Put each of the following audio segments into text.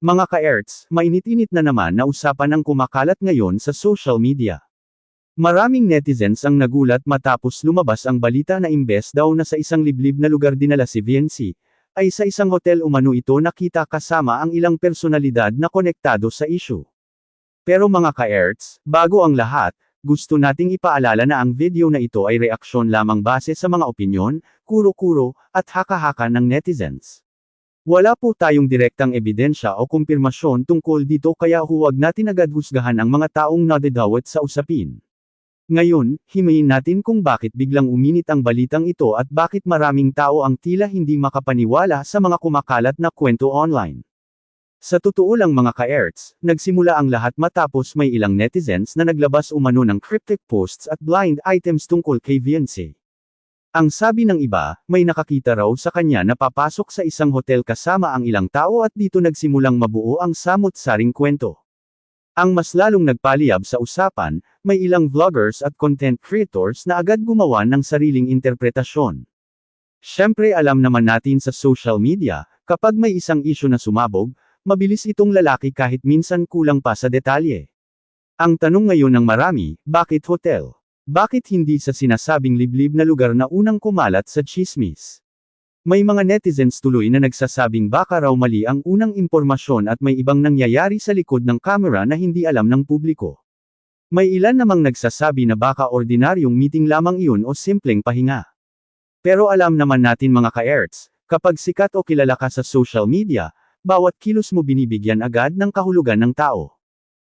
Mga ka-erts, mainit-init na naman na usapan ang kumakalat ngayon sa social media. Maraming netizens ang nagulat matapos lumabas ang balita na imbes daw na sa isang liblib na lugar dinala si VNC, ay sa isang hotel umano ito nakita kasama ang ilang personalidad na konektado sa issue. Pero mga ka-erts, bago ang lahat, gusto nating ipaalala na ang video na ito ay reaksyon lamang base sa mga opinyon, kuro-kuro, at haka-haka ng netizens. Wala po tayong direktang ebidensya o kumpirmasyon tungkol dito kaya huwag natin agad husgahan ang mga taong nadadawat sa usapin. Ngayon, himayin natin kung bakit biglang uminit ang balitang ito at bakit maraming tao ang tila hindi makapaniwala sa mga kumakalat na kwento online. Sa totoo lang mga ka-erts, nagsimula ang lahat matapos may ilang netizens na naglabas umano ng cryptic posts at blind items tungkol kay VNC. Ang sabi ng iba, may nakakita raw sa kanya na papasok sa isang hotel kasama ang ilang tao at dito nagsimulang mabuo ang samut-saring kwento. Ang mas lalong nagpaliyab sa usapan, may ilang vloggers at content creators na agad gumawa ng sariling interpretasyon. Syempre alam naman natin sa social media, kapag may isang issue na sumabog, mabilis itong lalaki kahit minsan kulang pa sa detalye. Ang tanong ngayon ng marami, bakit hotel? Bakit hindi sa sinasabing liblib na lugar na unang kumalat sa tsismis? May mga netizens tuloy na nagsasabing baka raw mali ang unang impormasyon at may ibang nangyayari sa likod ng kamera na hindi alam ng publiko. May ilan namang nagsasabi na baka ordinaryong meeting lamang iyon o simpleng pahinga. Pero alam naman natin mga ka-erts, kapag sikat o kilala ka sa social media, bawat kilos mo binibigyan agad ng kahulugan ng tao.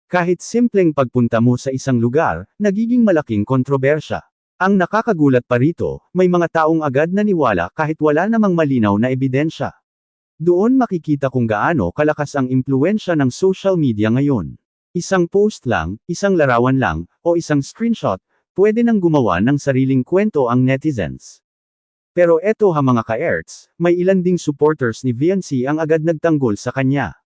Kahit simpleng pagpunta mo sa isang lugar, nagiging malaking kontrobersya. Ang nakakagulat pa rito, may mga taong agad naniwala kahit wala namang malinaw na ebidensya. Doon makikita kung gaano kalakas ang impluwensya ng social media ngayon. Isang post lang, isang larawan lang, o isang screenshot, pwede nang gumawa ng sariling kwento ang netizens. Pero eto ha mga ka-erts, may ilan ding supporters ni VNC ang agad nagtanggol sa kanya.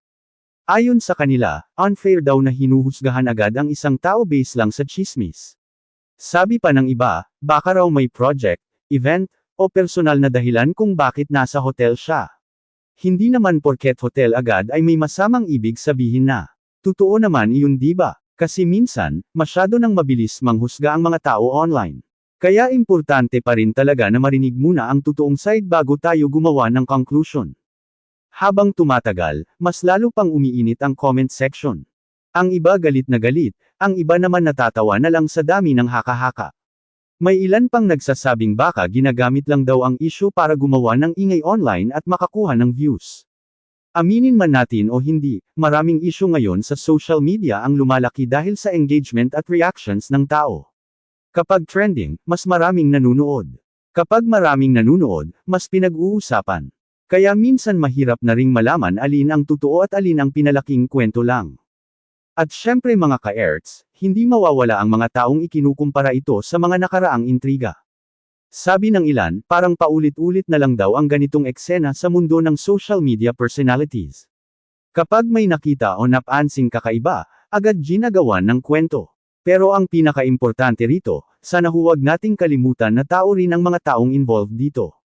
Ayon sa kanila, unfair daw na hinuhusgahan agad ang isang tao base lang sa tsismis. Sabi pa ng iba, baka raw may project, event, o personal na dahilan kung bakit nasa hotel siya. Hindi naman porket hotel agad ay may masamang ibig sabihin na. Totoo naman iyon diba? Kasi minsan, masyado nang mabilis manghusga ang mga tao online. Kaya importante pa rin talaga na marinig muna ang totoong side bago tayo gumawa ng conclusion. Habang tumatagal, mas lalo pang umiinit ang comment section. Ang iba galit na galit, ang iba naman natatawa na lang sa dami ng haka-haka. May ilan pang nagsasabing baka ginagamit lang daw ang issue para gumawa ng ingay online at makakuha ng views. Aminin man natin o hindi, maraming issue ngayon sa social media ang lumalaki dahil sa engagement at reactions ng tao. Kapag trending, mas maraming nanunood. Kapag maraming nanunood, mas pinag-uusapan. Kaya minsan mahirap na ring malaman alin ang totoo at alin ang pinalaking kwento lang. At syempre mga ka-erts, hindi mawawala ang mga taong ikinukumpara ito sa mga nakaraang intriga. Sabi ng ilan, parang paulit-ulit na lang daw ang ganitong eksena sa mundo ng social media personalities. Kapag may nakita o napansing kakaiba, agad ginagawan ng kwento. Pero ang pinaka-importante rito, sana huwag nating kalimutan na tao rin ang mga taong involved dito.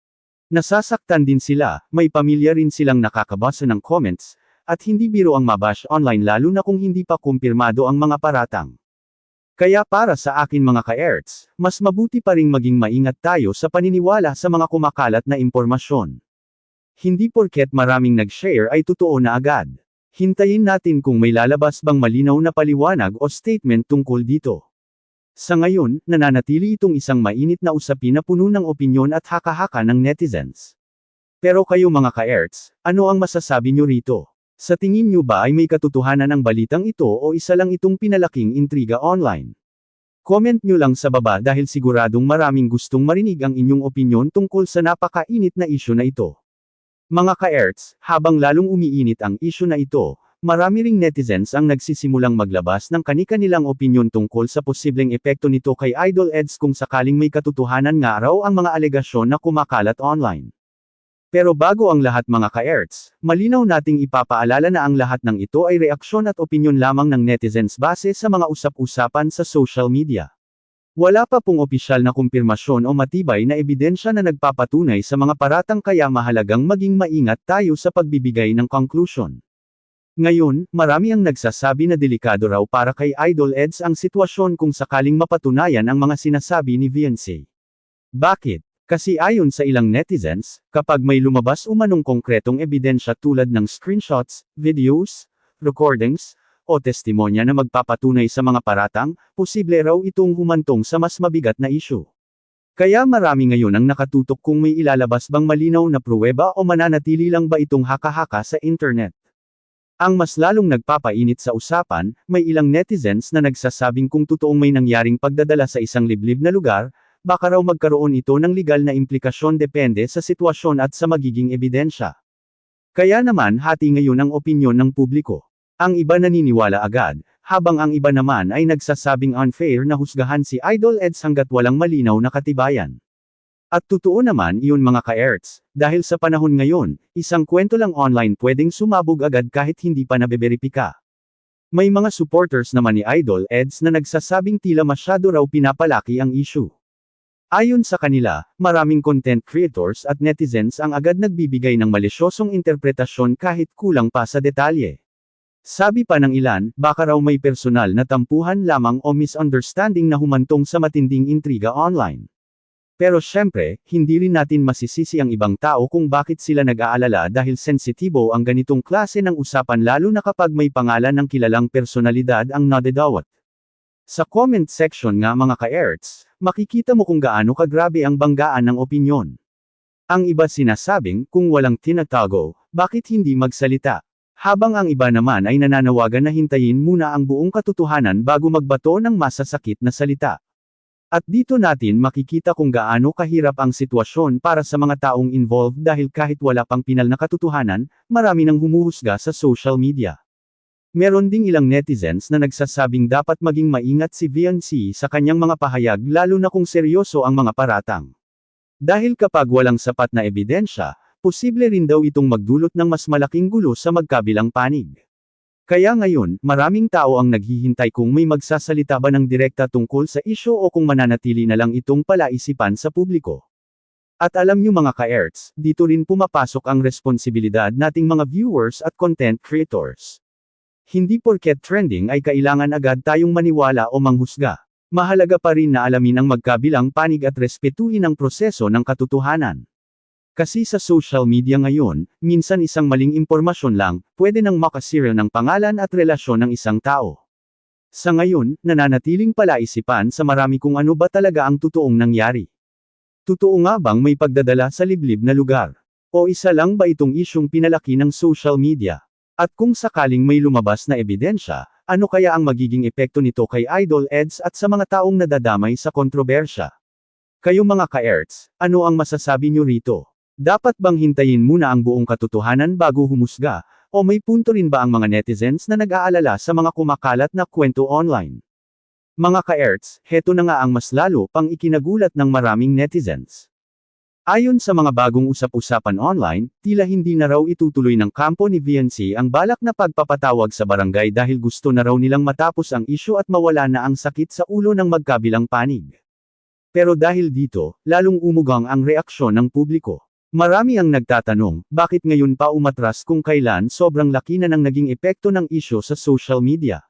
Nasasaktan din sila, may pamilya rin silang nakakabasa ng comments, at hindi biro ang mabash online lalo na kung hindi pa kumpirmado ang mga paratang. Kaya para sa akin mga ka-erts, mas mabuti pa ring maging maingat tayo sa paniniwala sa mga kumakalat na impormasyon. Hindi porket maraming nag-share ay totoo na agad. Hintayin natin kung may lalabas bang malinaw na paliwanag o statement tungkol dito. Sa ngayon, nananatili itong isang mainit na usapin na puno ng opinyon at haka-haka ng netizens. Pero kayo mga ka-erts, ano ang masasabi nyo rito? Sa tingin nyo ba ay may katotohanan ang balitang ito o isa lang itong pinalaking intriga online? Comment nyo lang sa baba dahil siguradong maraming gustong marinig ang inyong opinyon tungkol sa napakainit na issue na ito. Mga ka-erts, habang lalong umiinit ang issue na ito, marami ring netizens ang nagsisimulang maglabas ng kani-kanilang opinyon tungkol sa posibleng epekto nito kay Idol Eds kung sakaling may katotohanan nga raw ang mga alegasyon na kumakalat online. Pero bago ang lahat mga ka-erts, malinaw nating ipapaalala na ang lahat ng ito ay reaksyon at opinyon lamang ng netizens base sa mga usap-usapan sa social media. Wala pa pong opisyal na kumpirmasyon o matibay na ebidensya na nagpapatunay sa mga paratang kaya mahalagang maging maingat tayo sa pagbibigay ng conclusion. Ngayon, marami ang nagsasabi na delikado raw para kay Idol Eds ang sitwasyon kung sakaling mapatunayan ang mga sinasabi ni Viancy. Bakit? Kasi ayon sa ilang netizens, kapag may lumabas umanong konkretong ebidensya tulad ng screenshots, videos, recordings, o testimonya na magpapatunay sa mga paratang, posible raw itong humantong sa mas mabigat na issue. Kaya marami ngayon ang nakatutok kung may ilalabas bang malinaw na pruweba o mananatili lang ba itong haka-haka sa internet. Ang mas lalong nagpapainit sa usapan, may ilang netizens na nagsasabing kung totoong may nangyaring pagdadala sa isang liblib na lugar, baka raw magkaroon ito ng legal na implikasyon depende sa sitwasyon at sa magiging ebidensya. Kaya naman hati ngayon ang opinyon ng publiko. Ang iba naniniwala agad, habang ang iba naman ay nagsasabing unfair na husgahan si Idol Eds hanggat walang malinaw na katibayan. At totoo naman iyon mga ka-erts, dahil sa panahon ngayon, isang kwento lang online pwedeng sumabog agad kahit hindi pa nabeberipika. May mga supporters naman ni Idol Eds na nagsasabing tila masyado raw pinapalaki ang issue. Ayon sa kanila, maraming content creators at netizens ang agad nagbibigay ng malisyosong interpretasyon kahit kulang pa sa detalye. Sabi pa ng ilan, baka raw may personal na tampuhan lamang o misunderstanding na humantong sa matinding intriga online. Pero syempre, hindi rin natin masisisi ang ibang tao kung bakit sila nag-aalala dahil sensitibo ang ganitong klase ng usapan lalo na kapag may pangalan ng kilalang personalidad ang nadadawat. Sa comment section nga mga ka-erts, makikita mo kung gaano kagrabe ang banggaan ng opinyon. Ang iba sinasabing, kung walang tinatago, bakit hindi magsalita? Habang ang iba naman ay nananawagan na hintayin muna ang buong katotohanan bago magbato ng masasakit na salita. At dito natin makikita kung gaano kahirap ang sitwasyon para sa mga taong involved dahil kahit wala pang pinal na katotohanan, marami nang humuhusga sa social media. Meron ding ilang netizens na nagsasabing dapat maging maingat si Viancy sa kanyang mga pahayag lalo na kung seryoso ang mga paratang. Dahil kapag walang sapat na ebidensya, posible rin daw itong magdulot ng mas malaking gulo sa magkabilang panig. Kaya ngayon, maraming tao ang naghihintay kung may magsasalita ba ng direkta tungkol sa isyu o kung mananatili na lang itong palaisipan sa publiko. At alam nyo mga ka-erts, dito rin pumapasok ang responsibilidad nating mga viewers at content creators. Hindi porket trending ay kailangan agad tayong maniwala o manghusga. Mahalaga pa rin na alamin ang magkabilang panig at respetuhin ang proseso ng katotohanan. Kasi sa social media ngayon, minsan isang maling impormasyon lang, pwede nang makasira ng pangalan at relasyon ng isang tao. Sa ngayon, nananatiling palaisipan sa marami kung ano ba talaga ang totoong nangyari. Totoo nga bang may pagdadala sa liblib na lugar? O isa lang ba itong isyong pinalaki ng social media? At kung sakaling may lumabas na ebidensya, ano kaya ang magiging epekto nito kay Idol Eds at sa mga taong nadadamay sa kontrobersya? Kayo mga ka-erts, ano ang masasabi nyo rito? Dapat bang hintayin muna ang buong katotohanan bago humusga, o may punto rin ba ang mga netizens na nag-aalala sa mga kumakalat na kwento online? Mga ka-erts, heto na nga ang mas lalo pang ikinagulat ng maraming netizens. Ayon sa mga bagong usap-usapan online, tila hindi na raw itutuloy ng kampo ni Viancy ang balak na pagpapatawag sa barangay dahil gusto na raw nilang matapos ang isyu at mawala na ang sakit sa ulo ng magkabilang panig. Pero dahil dito, lalong umugang ang reaksyon ng publiko. Marami ang nagtatanong, bakit ngayon pa umatras kung kailan sobrang laki na ng naging epekto ng isyu sa social media?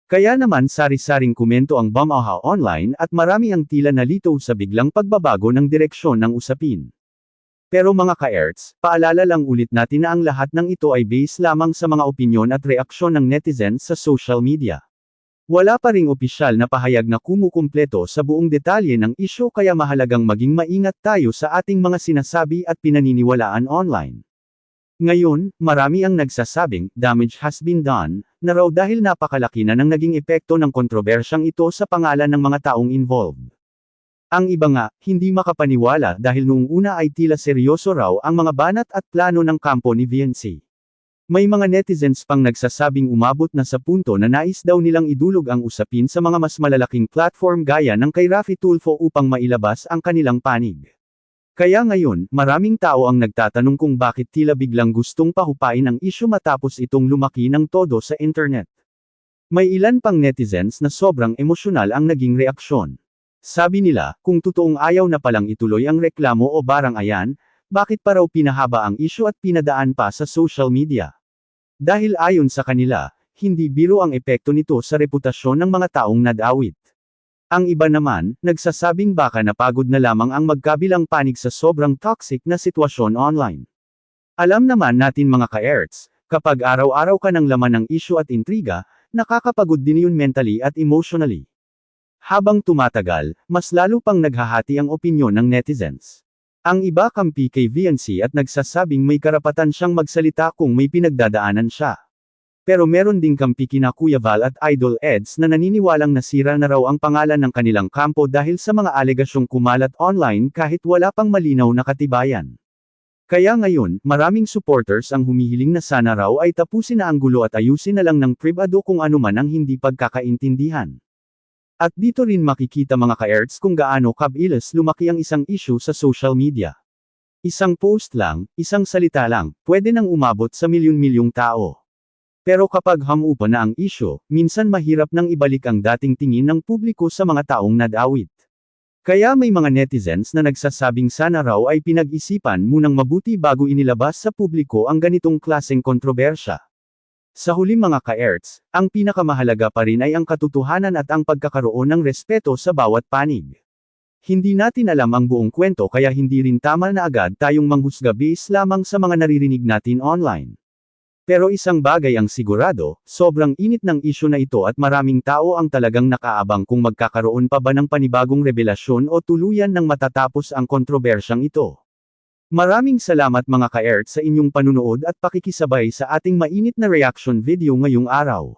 Kaya naman sari-saring komento ang bumaha online at marami ang tila nalito sa biglang pagbabago ng direksyon ng usapin. Pero mga ka-erts, paalala lang ulit natin na ang lahat ng ito ay base lamang sa mga opinyon at reaksyon ng netizens sa social media. Wala pa ring opisyal na pahayag na kumukumpleto sa buong detalye ng isyu kaya mahalagang maging maingat tayo sa ating mga sinasabi at pinaniniwalaan online. Ngayon, marami ang nagsasabing, damage has been done, na raw dahil napakalaki na ng naging epekto ng kontrobersyang ito sa pangalan ng mga taong involved. Ang iba nga, hindi makapaniwala dahil noong una ay tila seryoso raw ang mga banat at plano ng kampo ni Viancy. May mga netizens pang nagsasabing umabot na sa punto na nais daw nilang idulog ang usapin sa mga mas malalaking platform gaya ng kay Raffy Tulfo upang mailabas ang kanilang panig. Kaya ngayon, maraming tao ang nagtatanong kung bakit tila biglang gustong pahupain ang isyu matapos itong lumaki ng todo sa internet. May ilan pang netizens na sobrang emosyonal ang naging reaksyon. Sabi nila, kung totoong ayaw na palang ituloy ang reklamo o barang ayan, bakit pa raw pinahaba ang isyu at pinadaan pa sa social media? Dahil ayon sa kanila, hindi biro ang epekto nito sa reputasyon ng mga taong nadawit. Ang iba naman, nagsasabing baka napagod na lamang ang magkabilang panig sa sobrang toxic na sitwasyon online. Alam naman natin mga ka-erts, kapag araw-araw ka ng laman ng issue at intriga, nakakapagod din yun mentally at emotionally. Habang tumatagal, mas lalo pang naghahati ang opinyon ng netizens. Ang iba kampi kay VNC at nagsasabing may karapatan siyang magsalita kung may pinagdadaanan siya. Pero meron ding kampi kina Kuya Val at Idol Eds na naniniwalang nasira na raw ang pangalan ng kanilang kampo dahil sa mga alegasyong kumalat online kahit wala pang malinaw na katibayan. Kaya ngayon, maraming supporters ang humihiling na sana raw ay tapusin na ang gulo at ayusin na lang ng pribado kung ano man ang hindi pagkakaintindihan. At dito rin makikita mga ka-erts kung gaano kabilis lumaki ang isang issue sa social media. Isang post lang, isang salita lang, pwede nang umabot sa milyon-milyong tao. Pero kapag hamupa na ang issue, minsan mahirap nang ibalik ang dating tingin ng publiko sa mga taong nadawit. Kaya may mga netizens na nagsasabing sana raw ay pinag-isipan munang mabuti bago inilabas sa publiko ang ganitong klaseng kontrobersya. Sa huli mga ka-erts, ang pinakamahalaga pa rin ay ang katotohanan at ang pagkakaroon ng respeto sa bawat panig. Hindi natin alam ang buong kwento kaya hindi rin tama na agad tayong manghusga base lamang sa mga naririnig natin online. Pero isang bagay ang sigurado, sobrang init ng isyu na ito at maraming tao ang talagang nakaabang kung magkakaroon pa ba ng panibagong revelasyon o tuluyan nang matatapos ang kontrobersyang ito. Maraming salamat mga ka-erts sa inyong panunood at pakikisabay sa ating mainit na reaction video ngayong araw.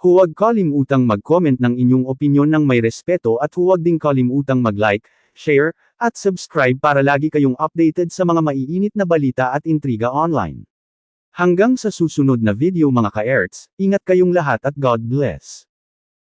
Huwag kalimutang mag-comment ng inyong opinyon ng may respeto at huwag ding kalimutang mag-like, share, at subscribe para lagi kayong updated sa mga maiinit na balita at intriga online. Hanggang sa susunod na video mga ka-erts, ingat kayong lahat at God bless.